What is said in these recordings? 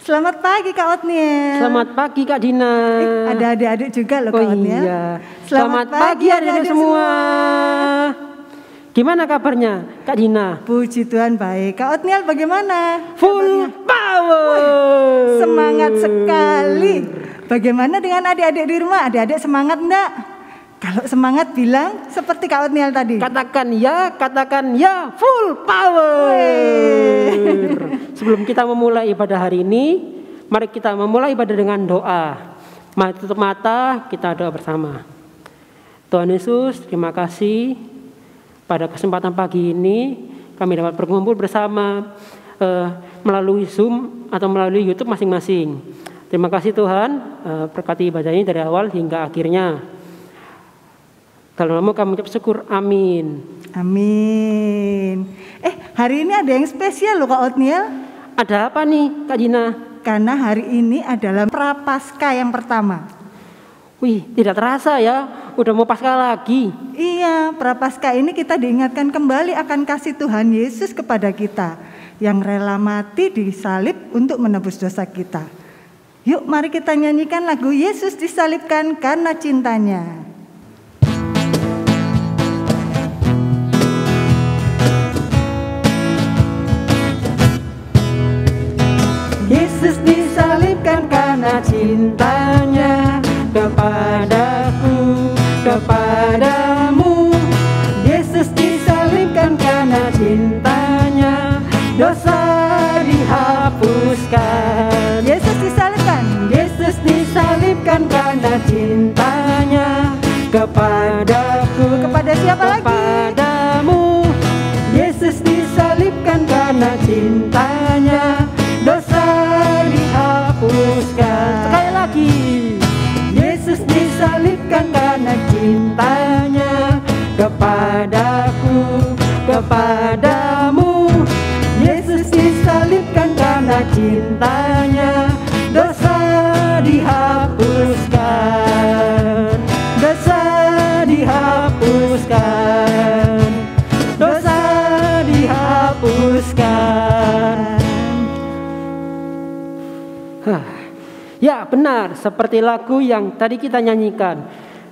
Selamat pagi Kak Otniel. Selamat pagi Kak Dina. Ada adik-adik juga loh Kak Otniel. Iya. Selamat pagi adik-adik semua. Gimana kabarnya Kak Dina? Puji Tuhan baik. Kak Otniel bagaimana? Full kabarnya? power. Wih, semangat sekali. Bagaimana dengan adik-adik di rumah? Adik-adik semangat enggak? Kalau semangat bilang seperti Kak Otniel tadi. Katakan ya, full power. Sebelum kita memulai ibadah hari ini, mari kita memulai ibadah dengan doa. Mari tutup mata, kita doa bersama. Tuhan Yesus, terima kasih pada kesempatan pagi ini kami dapat berkumpul bersama melalui Zoom atau melalui YouTube masing-masing. Terima kasih Tuhan, berkati ibadah ini dari awal hingga akhirnya. Kalau mau kami ucap syukur, amin. Amin. Hari ini ada yang spesial loh Kak Otniel. Ada apa nih Kak Dina? Karena hari ini adalah Prapaskah yang pertama. Wih, tidak terasa ya, udah mau Paskah lagi. Iya, Prapaskah ini kita diingatkan kembali akan kasih Tuhan Yesus kepada kita, yang rela mati disalib untuk menebus dosa kita. Yuk mari kita nyanyikan lagu Yesus disalibkan karena cintanya. Yesus disalibkan karena cintanya kepadaku, kepadamu. Yesus disalibkan karena cintanya, dosa dihapuskan. Yesus disalibkan karena cintanya kepadaku. Kepada siapa lagi? Kepadamu. Yesus disalibkan karena cintanya, dosa dihapuskan. Sekali lagi. Yesus disalibkan karena cintanya kepadaku, kepadamu. Yesus disalibkan karena cintanya, dosa dihapuskan. Dosa dihapuskan. Dosa dihapuskan. Ya benar, seperti lagu yang tadi kita nyanyikan.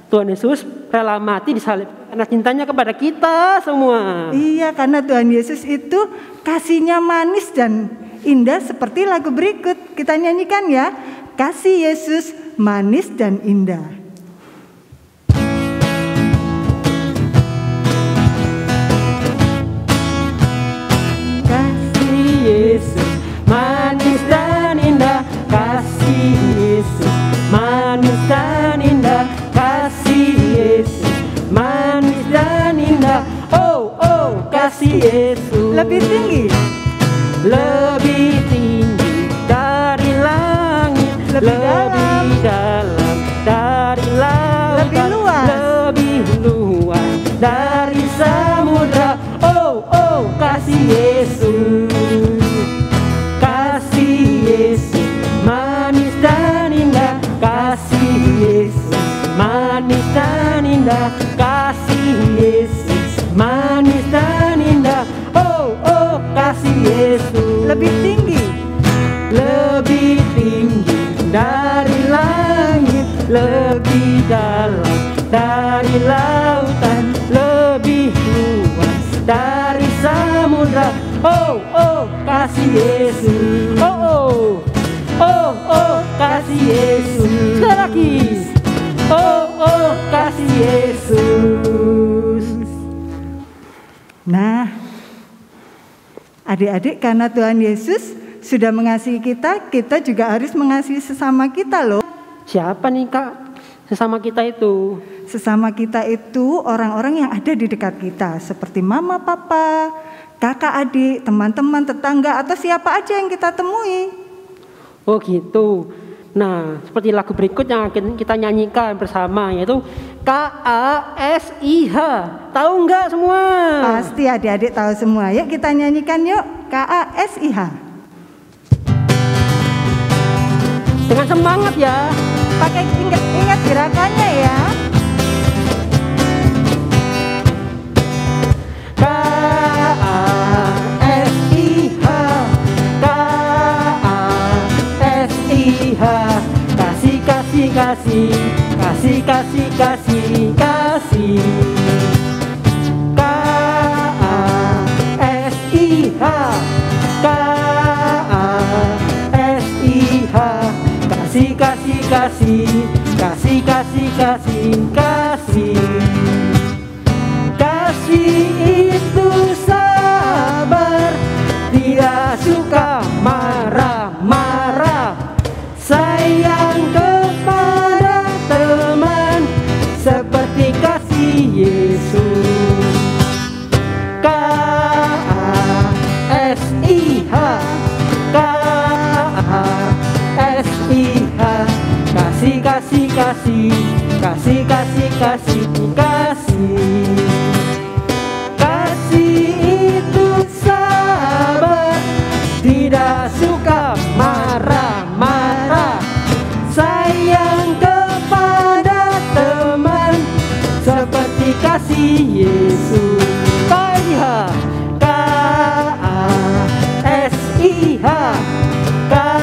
Tuhan Yesus rela mati disalib karena cintanya kepada kita semua. Iya, karena Tuhan Yesus itu kasihnya manis dan indah seperti lagu berikut. Kita nyanyikan ya, kasih Yesus manis dan indah. Kasih Yesus manis dan indah. Kasih Yesus manis dan indah. Kasih Yesus manis dan indah. Oh, oh, kasih Yesus. Lebih tinggi. Lebih tinggi dari langit. Lebih dalam dari laut. Lebih luas. Lebih luas dari samudra. Oh, oh, kasih Yesus. Kasih Yesus manis dan indah. Kasih Yesus manis dan indah. Kasih Yesus manis dan indah. Oh, oh, kasih Yesus. Lebih tinggi. Lebih tinggi dari langit. Lebih dalam dari lautan. Lebih luas dari samudra. Oh, oh, kasih Yesus. Oh, oh. Oh, oh, kasih Yesus. Sekali lagi. Oh, oh, kasih Yesus. Nah, adik-adik, karena Tuhan Yesus sudah mengasihi kita, kita juga harus mengasihi sesama kita loh. Siapa nih Kak sesama kita itu? Sesama kita itu orang-orang yang ada di dekat kita, seperti mama, papa, kakak, adik, teman-teman, tetangga, atau siapa aja yang kita temui. Oh gitu. Nah, seperti lagu berikut yang akan kita nyanyikan bersama, yaitu KASIH. Tahu nggak semua? Pasti adik-adik tahu semua. Yuk kita nyanyikan yuk, KASIH. Dengan semangat ya. Pakai ingat gerakannya ya. KASIH. KASIH. kasih. K-A-S-I-H, K-A-S-I-H, kasih, kasih, kasih, kasih, kasih, kasih, kasih. Kasih itu sabar, tidak suka marah-marah, sayang kepada teman seperti kasih Yesus. K-A-S-I-H, K-A-S-I-H, kasih, kasih, kasih, kasih, kasih, kasih, kasih. Kasih itu sabar, tidak suka marah-marah, sayang kepada teman seperti kasih Yesus. K-A-S-I-H, K-A-S-I-H,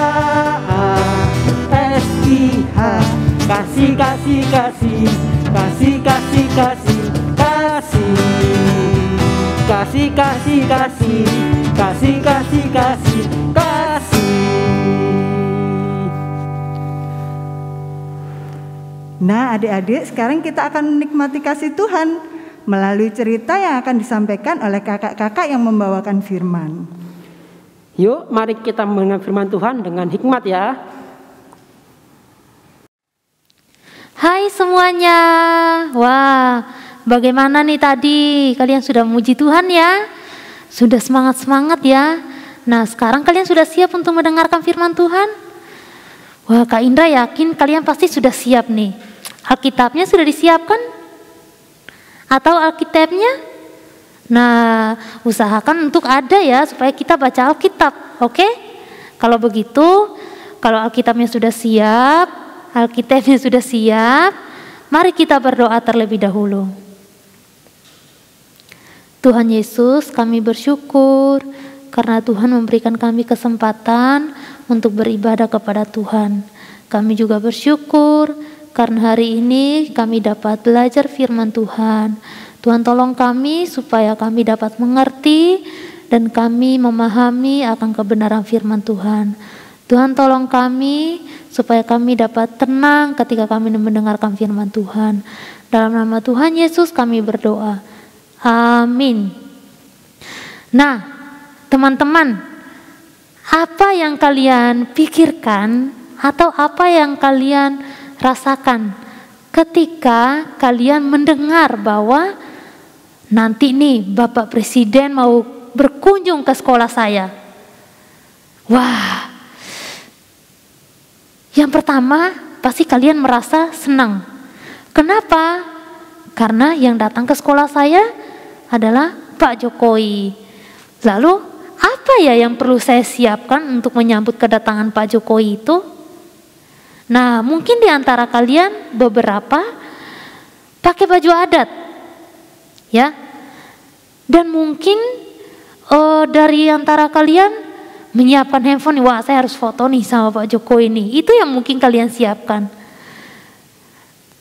kasih, kasih, kasih, kasih, kasih, kasih, kasih. Kasih, kasih, kasih, kasih, kasih, kasih, kasih. Nah, adik-adik, sekarang kita akan menikmati kasih Tuhan melalui cerita yang akan disampaikan oleh kakak-kakak yang membawakan firman. Yuk, mari kita mendengar firman Tuhan dengan hikmat ya. Hai semuanya. Wah, bagaimana nih tadi? Kalian sudah memuji Tuhan ya? Sudah semangat-semangat ya? Nah, sekarang kalian sudah siap untuk mendengarkan firman Tuhan? Wah, Kak Indra yakin kalian pasti sudah siap nih. Alkitabnya sudah disiapkan? Atau Alkitabnya? Nah, usahakan untuk ada ya, supaya kita baca Alkitab, oke? Kalau begitu, kalau Alkitabnya sudah siap, mari kita berdoa terlebih dahulu. Tuhan Yesus, kami bersyukur karena Tuhan memberikan kami kesempatan untuk beribadah kepada Tuhan. Kami juga bersyukur karena hari ini kami dapat belajar firman Tuhan. Tuhan tolong kami supaya kami dapat mengerti dan kami memahami akan kebenaran firman Tuhan. Tuhan tolong kami supaya kami dapat tenang ketika kami mendengarkan firman Tuhan. Dalam nama Tuhan Yesus kami berdoa. Amin. Nah, teman-teman, apa yang kalian pikirkan atau apa yang kalian rasakan ketika kalian mendengar bahwa nanti nih Bapak Presiden mau berkunjung ke sekolah saya? Wah, yang pertama pasti kalian merasa senang. Kenapa? Karena yang datang ke sekolah saya adalah Pak Jokowi. Lalu apa ya yang perlu saya siapkan untuk menyambut kedatangan Pak Jokowi itu? Nah, mungkin di antara kalian beberapa pakai baju adat, ya. Dan mungkin dari antara kalian menyiapkan handphone, wah saya harus foto nih sama Pak Jokowi nih. Itu yang mungkin kalian siapkan.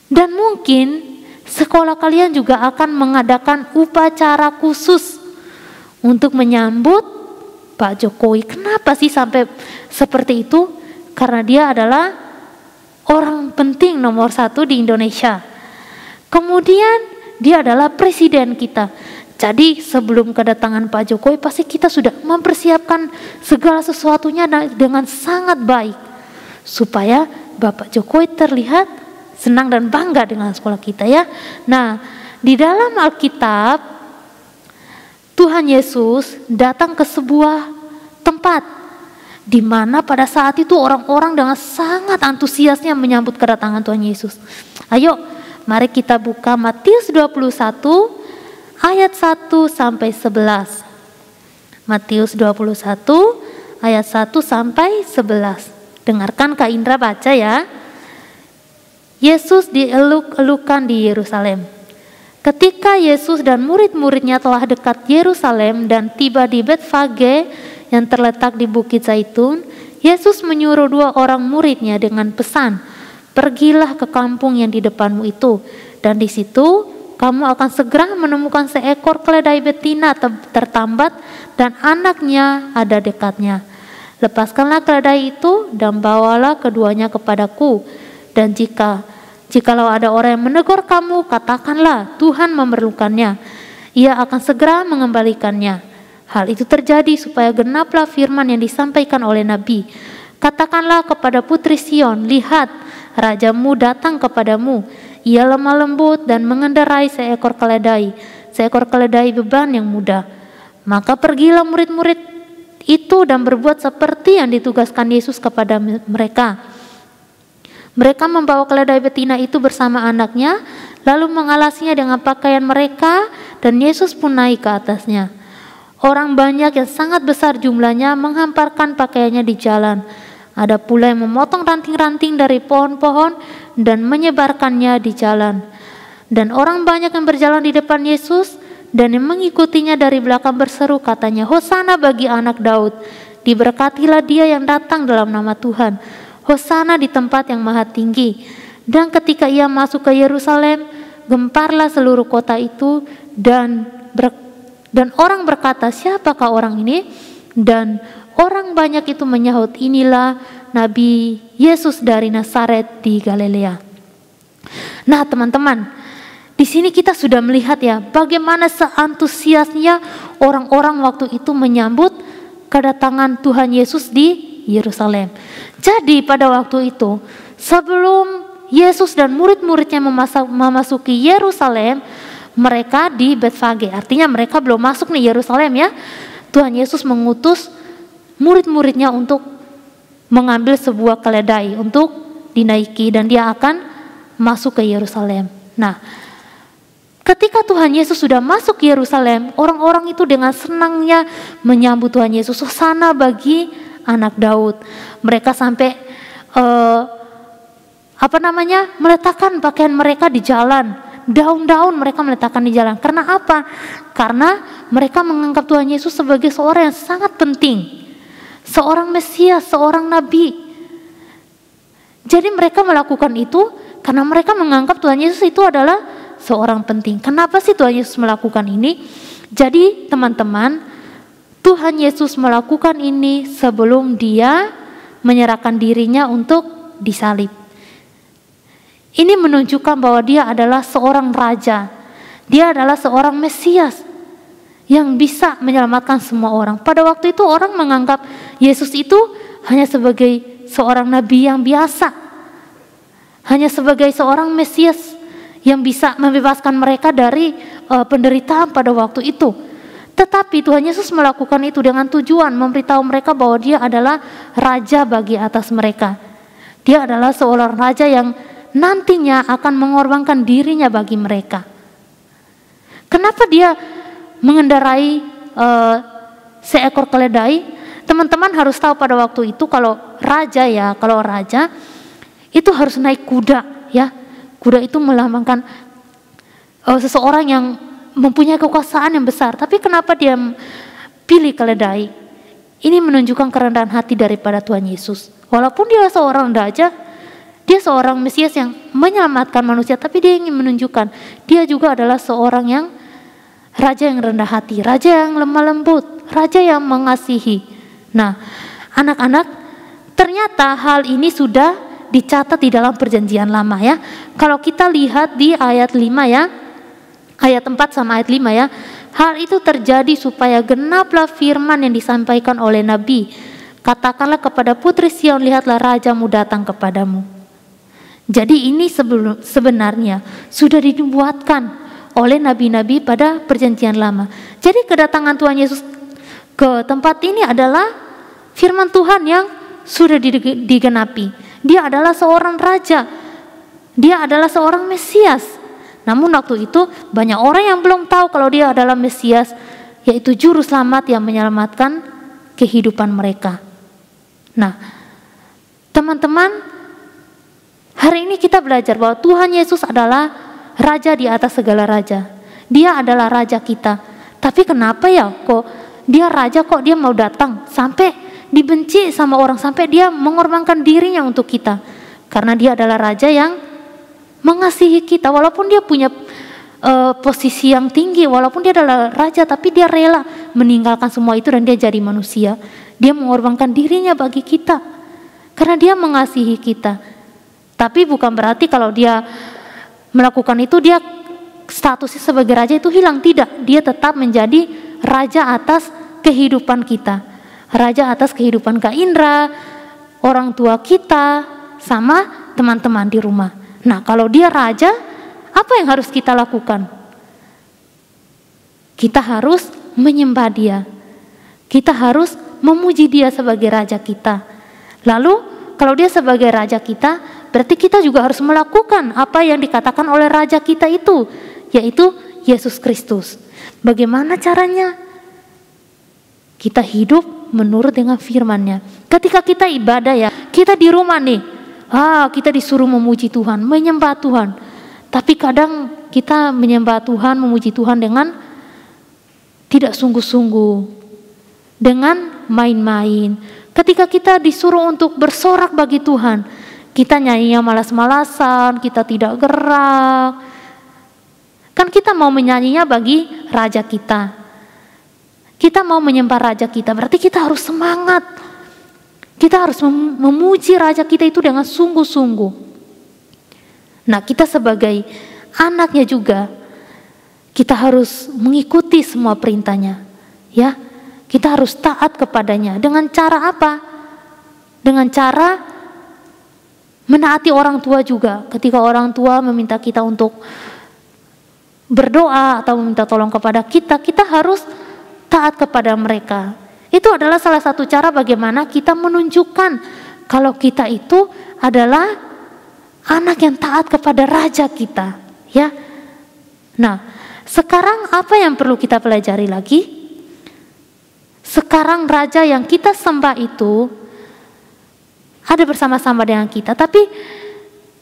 Dan mungkin sekolah kalian juga akan mengadakan upacara khusus untuk menyambut Pak Jokowi. Kenapa sih sampai seperti itu? Karena dia adalah orang penting nomor 1 di Indonesia. Kemudian dia adalah presiden kita. Jadi sebelum kedatangan Pak Jokowi pasti kita sudah mempersiapkan segala sesuatunya dengan sangat baik. Supaya Bapak Jokowi terlihat senang dan bangga dengan sekolah kita ya. Nah, di dalam Alkitab Tuhan Yesus datang ke sebuah tempat di mana pada saat itu orang-orang dengan sangat antusiasnya menyambut kedatangan Tuhan Yesus. Ayo, mari kita buka Matius 21 ayat 1 sampai 11. Matius 21 ayat 1 sampai 11. Dengarkan Kak Indra baca ya. Yesus dieluk-elukan di Yerusalem. Ketika Yesus dan murid-muridnya telah dekat Yerusalem dan tiba di Betfage yang terletak di Bukit Zaitun, Yesus menyuruh 2 orang muridnya dengan pesan, "Pergilah ke kampung yang di depanmu itu, dan di situ kamu akan segera menemukan seekor keledai betina tertambat dan anaknya ada dekatnya. Lepaskanlah keledai itu dan bawalah keduanya kepadaku. Dan jikalau ada orang yang menegur kamu, katakanlah Tuhan memerlukannya. Ia akan segera mengembalikannya. Hal itu terjadi supaya genaplah firman yang disampaikan oleh Nabi. Katakanlah kepada putri Sion, lihat, rajamu datang kepadamu. Ia lemah lembut dan mengendarai seekor keledai beban yang mudah. Maka pergilah murid-murid itu dan berbuat seperti yang ditugaskan Yesus kepada mereka. Mereka membawa keledai betina itu bersama anaknya, lalu mengalasinya dengan pakaian mereka, dan Yesus pun naik ke atasnya. Orang banyak yang sangat besar jumlahnya menghamparkan pakaiannya di jalan. Ada pula yang memotong ranting-ranting dari pohon-pohon dan menyebarkannya di jalan. Dan orang banyak yang berjalan di depan Yesus dan yang mengikutinya dari belakang berseru, katanya, Hosana bagi anak Daud, diberkatilah dia yang datang dalam nama Tuhan, Hosana di tempat yang maha tinggi. Dan ketika ia masuk ke Yerusalem, gemparlah seluruh kota itu, dan orang berkata, siapakah orang ini? Dan orang banyak itu menyahut, inilah Nabi Yesus dari Nazaret di Galilea. Nah teman-teman, di sini kita sudah melihat ya bagaimana seantusiasnya orang-orang waktu itu menyambut kedatangan Tuhan Yesus di Yerusalem. Jadi pada waktu itu sebelum Yesus dan murid-muridnya memasuki Yerusalem, mereka di Betfage, artinya mereka belum masuk nih Yerusalem ya. Tuhan Yesus mengutus murid-muridnya untuk mengambil sebuah keledai untuk dinaiki dan dia akan masuk ke Yerusalem. Nah, ketika Tuhan Yesus sudah masuk ke Yerusalem, orang-orang itu dengan senangnya menyambut Tuhan Yesus. Hosana bagi anak Daud. Mereka sampai meletakkan pakaian mereka di jalan. Daun-daun mereka meletakkan di jalan. Karena apa? Karena mereka menganggap Tuhan Yesus sebagai seorang yang sangat penting. Seorang Mesias, seorang Nabi. Jadi mereka melakukan itu karena mereka menganggap Tuhan Yesus itu adalah seorang penting. Kenapa sih Tuhan Yesus melakukan ini? Jadi teman-teman, Tuhan Yesus melakukan ini sebelum dia menyerahkan dirinya untuk disalib. Ini menunjukkan bahwa dia adalah seorang raja. Dia adalah seorang Mesias yang bisa menyelamatkan semua orang. Pada waktu itu orang menganggap Yesus itu hanya sebagai seorang nabi yang biasa. Hanya sebagai seorang Mesias yang bisa membebaskan mereka dari penderitaan pada waktu itu. Tetapi Tuhan Yesus melakukan itu dengan tujuan memberitahu mereka bahwa dia adalah raja bagi atas mereka. Dia adalah seorang raja yang nantinya akan mengorbankan dirinya bagi mereka. Kenapa dia mengendarai seekor keledai? Teman-teman harus tahu pada waktu itu kalau raja itu harus naik kuda ya. Kuda itu melambangkan seseorang yang mempunyai kekuasaan yang besar. Tapi kenapa dia pilih keledai? Ini menunjukkan kerendahan hati daripada Tuhan Yesus. Walaupun dia seorang raja, dia seorang Mesias yang menyelamatkan manusia, tapi dia ingin menunjukkan dia juga adalah seorang yang raja yang rendah hati, raja yang lemah lembut, raja yang mengasihi. Nah, anak-anak, ternyata hal ini sudah dicatat di dalam perjanjian lama ya. Kalau kita lihat di ayat 5 ya, ayat 4 sama ayat 5 ya. Hal itu terjadi supaya genaplah firman yang disampaikan oleh Nabi. Katakanlah kepada putri Sion, lihatlah rajamu datang kepadamu. Jadi ini sebenarnya sudah dinubuatkan oleh nabi-nabi pada perjanjian lama. Jadi kedatangan Tuhan Yesus ke tempat ini adalah firman Tuhan yang sudah digenapi. Dia adalah seorang raja. Dia adalah seorang Mesias. Namun waktu itu banyak orang yang belum tahu kalau dia adalah Mesias, yaitu juru selamat yang menyelamatkan kehidupan mereka. Nah, teman-teman, hari ini kita belajar bahwa Tuhan Yesus adalah raja di atas segala raja. Dia adalah raja kita. Tapi kenapa ya kok dia raja, kok dia mau datang sampai dibenci sama orang, sampai dia mengorbankan dirinya untuk kita? Karena dia adalah raja yang mengasihi kita. Walaupun dia punya posisi yang tinggi, walaupun dia adalah raja, tapi dia rela meninggalkan semua itu dan dia jadi manusia. Dia mengorbankan dirinya bagi kita karena dia mengasihi kita. Tapi bukan berarti kalau dia melakukan itu dia statusnya sebagai raja itu hilang. Tidak, dia tetap menjadi raja atas kehidupan kita, raja atas kehidupan Kak Indra, orang tua kita, sama teman-teman di rumah. Nah, kalau dia raja, apa yang harus kita lakukan? Kita harus menyembah dia. Kita harus memuji dia sebagai raja kita. Lalu, kalau dia sebagai raja kita, berarti kita juga harus melakukan apa yang dikatakan oleh raja kita itu, yaitu Yesus Kristus. Bagaimana caranya? Kita hidup menurut dengan firman-Nya. Ketika kita ibadah ya, kita di rumah nih, kita disuruh memuji Tuhan, menyembah Tuhan. Tapi kadang kita menyembah Tuhan, memuji Tuhan dengan tidak sungguh-sungguh, dengan main-main. Ketika kita disuruh untuk bersorak bagi Tuhan, kita nyanyinya malas-malasan, kita tidak gerak. Kan kita mau menyanyinya bagi raja kita. Kita mau menyembah raja kita, berarti kita harus semangat. Kita harus memuji raja kita itu dengan sungguh-sungguh. Nah, kita sebagai anaknya juga, kita harus mengikuti semua perintahnya. Ya, kita harus taat kepadanya. Dengan cara apa? Dengan cara menaati orang tua juga. Ketika orang tua meminta kita untuk berdoa atau meminta tolong kepada kita, kita harus taat kepada mereka. Itu adalah salah satu cara bagaimana kita menunjukkan kalau kita itu adalah anak yang taat kepada raja kita, ya. Nah, sekarang apa yang perlu kita pelajari lagi? Sekarang raja yang kita sembah itu ada bersama-sama dengan kita, tapi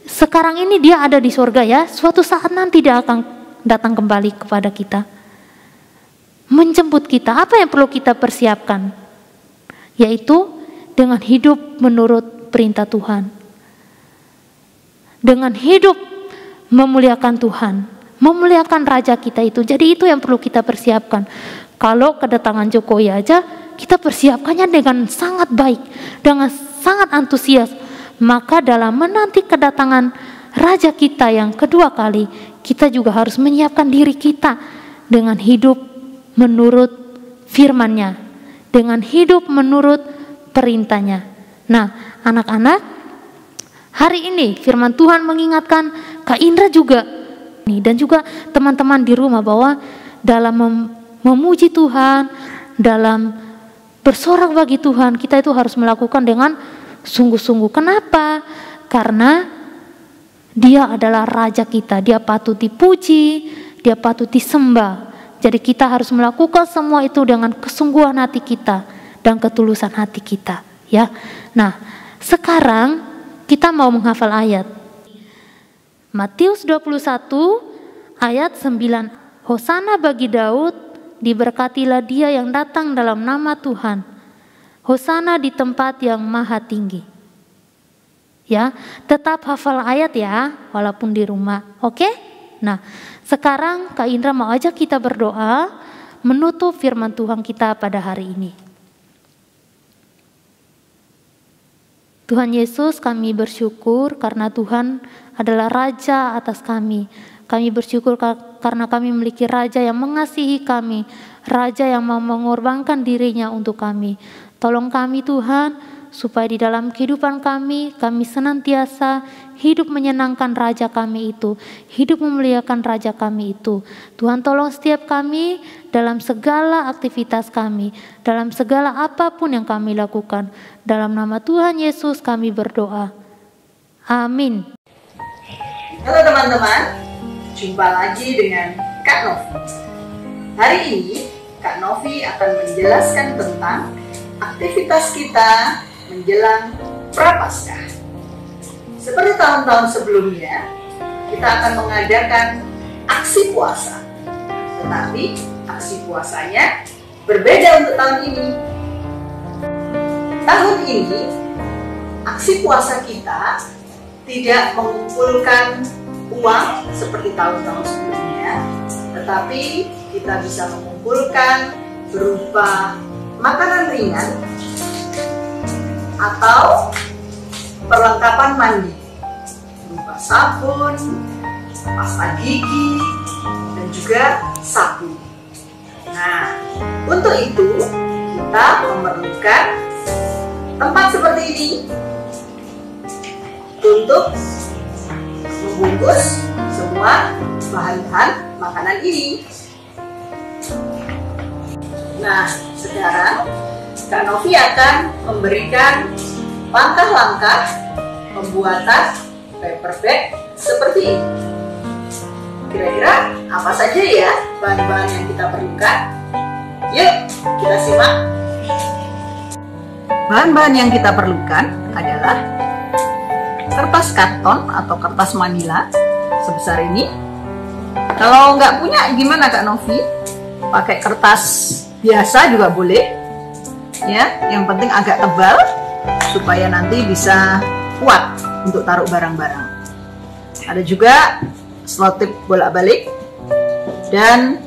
sekarang ini dia ada di surga ya. Suatu saat nanti dia akan datang kembali kepada kita, menjemput kita. Apa yang perlu kita persiapkan? Yaitu dengan hidup menurut perintah Tuhan. Dengan hidup memuliakan Tuhan, memuliakan raja kita itu. Jadi itu yang perlu kita persiapkan. Kalau kedatangan Jokowi aja kita persiapkannya dengan sangat baik, dengan sangat antusias, maka dalam menanti kedatangan raja kita yang kedua kali, kita juga harus menyiapkan diri kita dengan hidup menurut firman-Nya, dengan hidup menurut perintahnya. Nah, anak-anak, hari ini firman Tuhan mengingatkan Kak Indra juga dan juga teman-teman di rumah bahwa dalam memuji Tuhan, dalam bersorak bagi Tuhan, kita itu harus melakukan dengan sungguh-sungguh. Kenapa? Karena Dia adalah raja kita, Dia patut dipuji, Dia patut disembah. Jadi kita harus melakukan semua itu dengan kesungguhan hati kita dan ketulusan hati kita, ya. Nah, sekarang kita mau menghafal ayat. Matius 21 ayat 9. Hosana bagi Daud, diberkatilah dia yang datang dalam nama Tuhan. Hosana di tempat yang maha tinggi. Ya, tetap hafal ayat ya, walaupun di rumah. Oke? Nah, sekarang Kak Indra mau ajak kita berdoa menutup firman Tuhan kita pada hari ini. Tuhan Yesus, kami bersyukur karena Tuhan adalah Raja atas kami. Kami bersyukur karena kami memiliki Raja yang mengasihi kami, Raja yang mau mengorbankan dirinya untuk kami. Tolong kami Tuhan, supaya di dalam kehidupan kami senantiasa hidup menyenangkan Raja kami itu, hidup memuliakan Raja kami itu. Tuhan tolong setiap kami dalam segala aktivitas kami, dalam segala apapun yang kami lakukan. Dalam nama Tuhan Yesus kami berdoa. Amin. Halo teman-teman, jumpa lagi dengan Kak Novi. Hari ini Kak Novi akan menjelaskan tentang aktivitas kita menjelang Prapaskah. Seperti tahun-tahun sebelumnya, kita akan mengadakan aksi puasa. Tetapi aksi puasanya berbeda untuk tahun ini. Tahun ini, aksi puasa kita tidak mengumpulkan uang seperti tahun-tahun sebelumnya, tetapi kita bisa mengumpulkan berupa makanan ringan atau perlengkapan mandi berupa sabun, pasta gigi, dan juga sapu. Nah, untuk itu kita memerlukan tempat seperti ini untuk membungkus semua bahan-bahan makanan ini. Nah, sekarang Kak Novi akan memberikan langkah-langkah pembuatan paper bag seperti ini. Kira-kira apa saja ya bahan-bahan yang kita perlukan? Yuk, kita simak. Bahan-bahan yang kita perlukan adalah kertas karton atau kertas manila sebesar ini. Kalau nggak punya gimana Kak Novi? Pakai kertas biasa juga boleh. Ya, yang penting agak tebal supaya nanti bisa kuat untuk taruh barang-barang. Ada juga selotip bolak-balik dan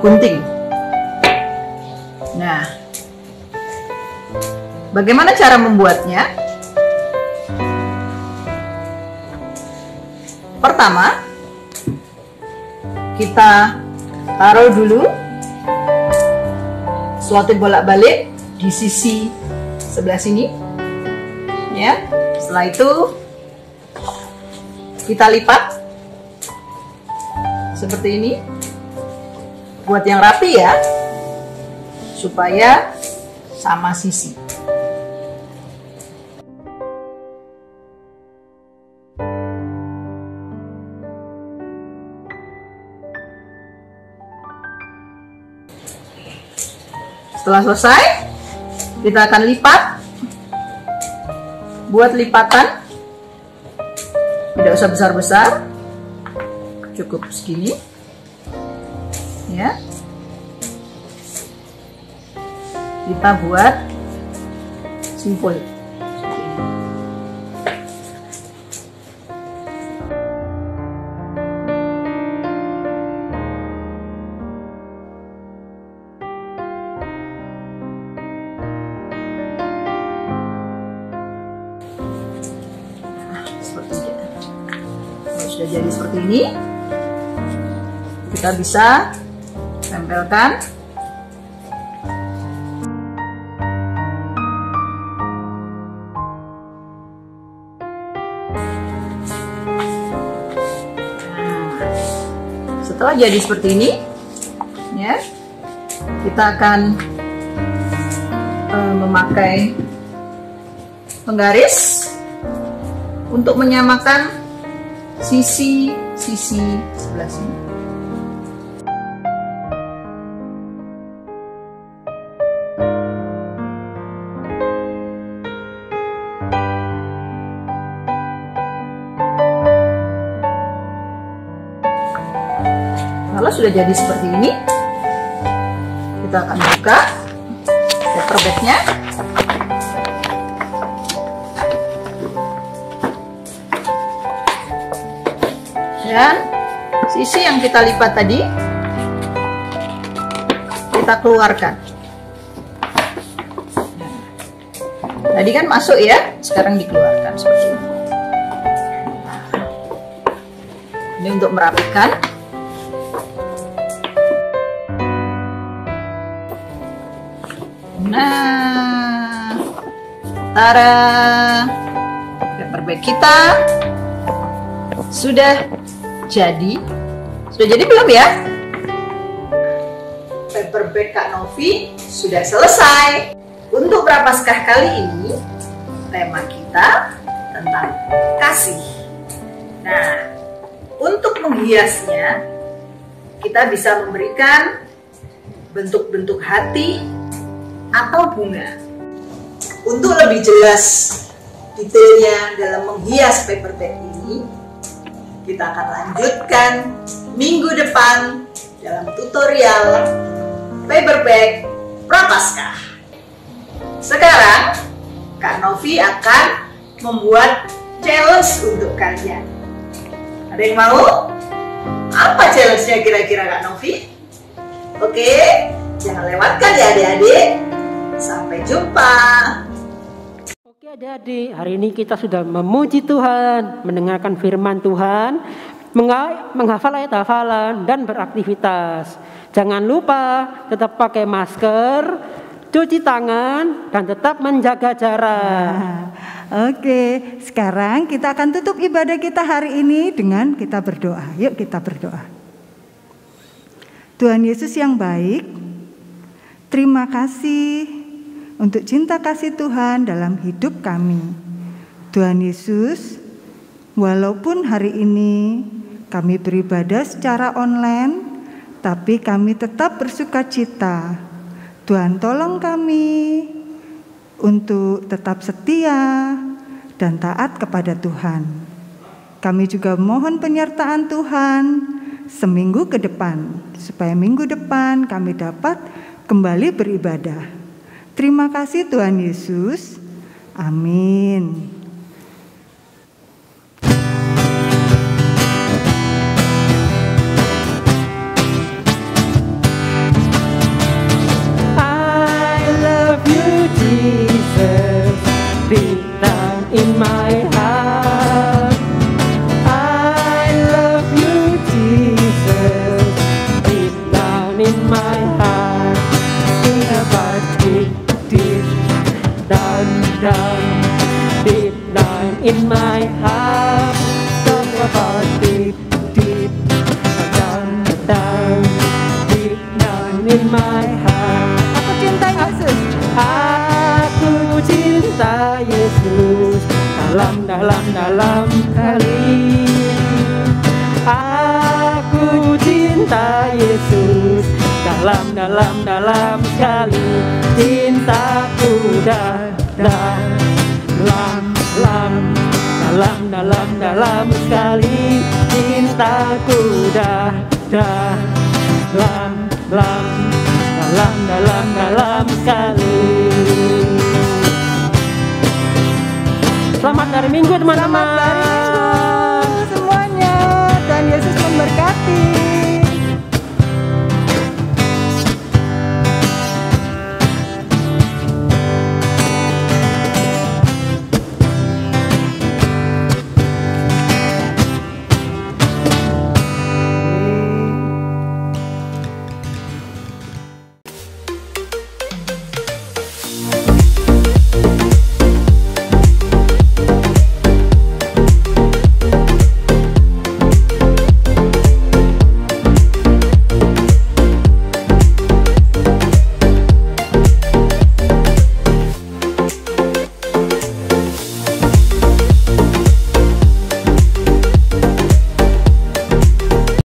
gunting. Nah, bagaimana cara membuatnya? Pertama, kita taruh dulu selotip bolak-balik di sisi sebelah sini, ya. Setelah itu kita lipat seperti ini, buat yang rapi ya, supaya sama sisi. Setelah selesai, kita akan lipat. Buat lipatan, tidak usah besar-besar, cukup segini, ya. Kita buat simpul. Sudah jadi seperti ini, kita bisa tempelkan. Setelah jadi seperti ini, ya, kita akan memakai penggaris untuk menyamakan sisi-sisi sebelah sini. Kalau sudah jadi seperti ini, kita akan buka paper bagnya. Dan sisi yang kita lipat tadi kita keluarkan. Tadi kan masuk ya, sekarang dikeluarkan seperti ini. Ini untuk merapikan. Nah, tada, paper bag kita sudah jadi. Sudah jadi belum ya? Paper bag Kak Novi sudah selesai. Untuk Prapaskah kali ini, tema kita tentang kasih. Nah, untuk menghiasnya, kita bisa memberikan bentuk-bentuk hati atau bunga. Untuk lebih jelas detailnya dalam menghias paper bag ini, kita akan lanjutkan minggu depan dalam tutorial paper bag Prapaskah. Sekarang Kak Novi akan membuat challenge untuk kalian. Ada yang mau? Apa challenge-nya kira-kira Kak Novi? Oke, jangan lewatkan ya adik-adik. Sampai jumpa. Oke adik-adik, hari ini kita sudah memuji Tuhan, mendengarkan firman Tuhan, menghafal ayat hafalan, dan beraktivitas. Jangan lupa tetap pakai masker, cuci tangan, dan tetap menjaga jarak. Oke, sekarang kita akan tutup ibadah kita hari ini dengan kita berdoa. Yuk kita berdoa. Tuhan Yesus yang baik, terima kasih untuk cinta kasih Tuhan dalam hidup kami. Tuhan Yesus, walaupun hari ini kami beribadah secara online, tapi kami tetap bersukacita. Tuhan tolong kami untuk tetap setia dan taat kepada Tuhan. Kami juga mohon penyertaan Tuhan seminggu ke depan, supaya minggu depan kami dapat kembali beribadah. Terima kasih Tuhan Yesus. Amin. Jesus, deep down in my heart, I love you, Jesus, deep down in my heart, in a heart deep down, deep down in my heart, talk about deep down, deep down in my heart. Aku cinta Yesus. Aku cinta Yesus dalam hati. Aku cinta Yesus dalam sekali. Cintaku dalam sekali. Cintaku dalam sekali. Selamat hari Minggu teman-teman.